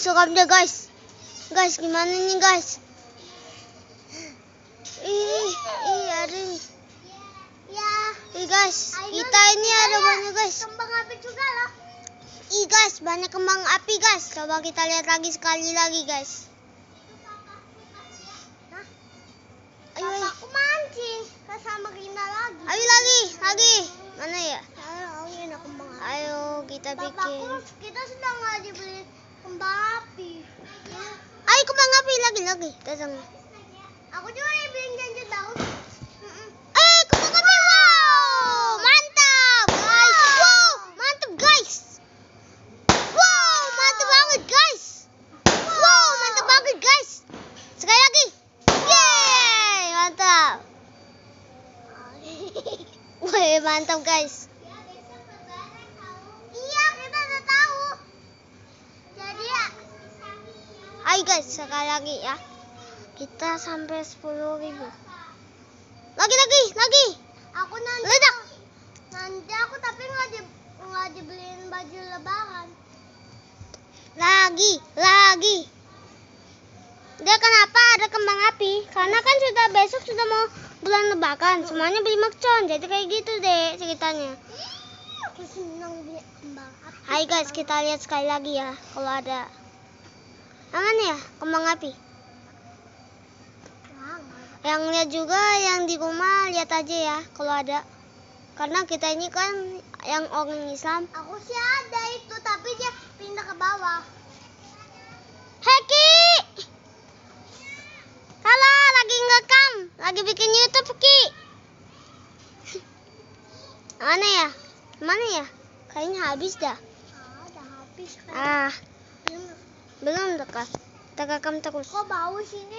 seramnya guys. Guys, gimana nih guys? Ada nih. Ya. Guys, kita ini ada banyak guys. Kembang api juga loh. Guys, banyak kembang api guys. Coba kita lihat lagi sekali lagi guys. Ayo, Aku mancing sama Rina lagi. ayo lagi. Mana ya? Ayo kita bikin. Bapakku, kita sedang lagi beli kembang api. Ayo kembang api lagi. Datang. Aku juga beli janji tahu. Kembang api. Wow, mantap guys. Mantap guys. Mantap banget guys. Mantap banget guys. Sekali lagi. Yeay, mantap. Wih, mantap guys. Iya, kita udah tahu. Jadi ya. Ayo guys, sekali lagi ya. Kita sampai 10.000. Lagi. Aku nanti. Ledak. Nanti aku tapi nggak dibeliin baju lebaran. Lagi. Dia kenapa ada kembang api? Karena kan besok sudah mau bulan lebaran. Semuanya beli mercon. Jadi kayak gitu deh ceritanya. Aku senang beli kembang api. Hai guys, kita lihat sekali lagi ya kalau ada. Aman ya kembang api? Yang lihat juga yang di rumah lihat aja ya kalau ada. Karena kita ini kan yang orang Islam. Aku sih ada itu tapi dia pindah ke bawah. Heki! Halo, lagi ngerekam, lagi bikin YouTube Ki. Mana ya? Kayaknya habis dah. Udah habis kan. Belum dekat. Kita rekam terus. Kok bau sini?